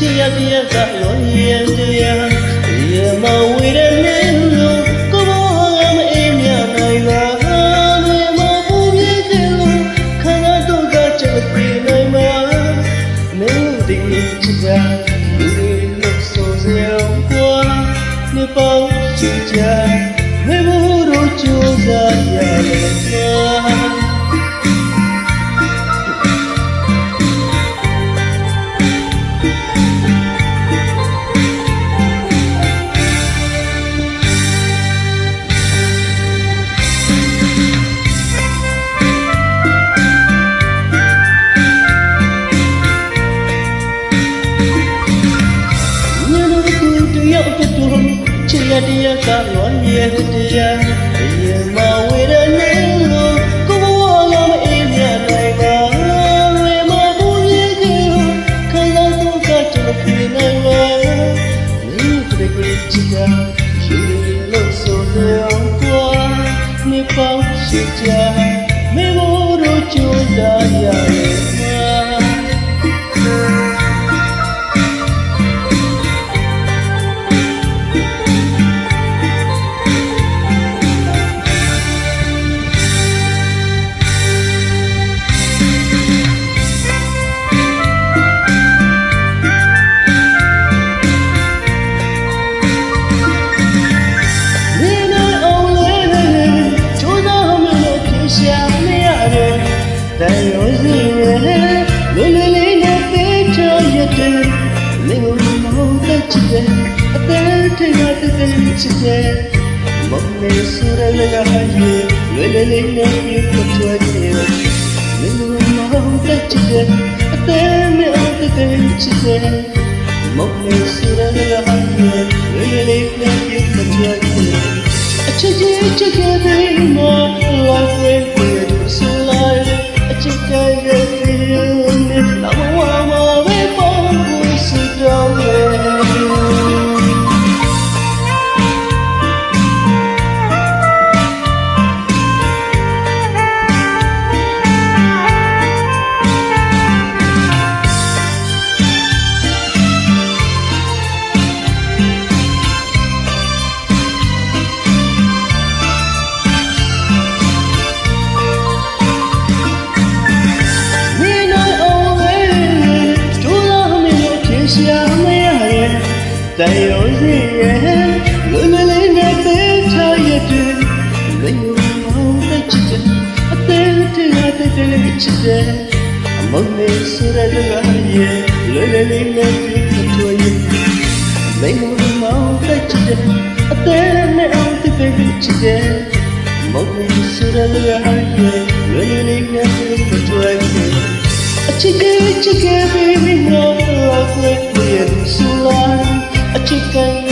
ချစ်ရတရားကလွန်ရင်တရားရေမဝေတဲ့နေလို့ကိုဘဝကမအေးမြနိုင်ပါရေမပူပြည့်ကလို့ခန္ဓာတော့ကချက်ပြနိုင်မှာမင်းတို့ဒီချစ်တာလူတွေလို့ဆိုစရာကွာနေပေါင်းချစ်ကြမေဘူးတို့ကြိုးစားရလေချစ်ရတရားကလွန်ရဲ့တရားရေမဝေတဲ့နေလို့ကိုဘဝကမအေးမြနိုင်ပါရေမပူရည်ကခန္ဓာတော့ကချက်ပြနိုင်ပါနေတကယ်ချစ်တာယူရလို့ဆိုတော့ကွာနေပေါင်းရှိကြမေမို့တို့ကြိုးစားရရဲ့但有些人努力的非常也对，没有梦的期待，但是他的期待，梦里说的那个海域，努力的也不错的，没有梦的期待，但没有的期待，梦里说的那个海域，努力的也不错的，这个对吗？来回回是来。ချစ်တဲ့ရဲ့နာမဝါမဝေပေါ်ကိုစတောင်း但有些人努力的非常也对，没有梦的期待，但是他的期待，梦里说的那个夜，努力的也不错也，没有梦的期待，但没有的期待，梦里说的那个夜，努力的也不错也，这个 baby 我会变出来。chicken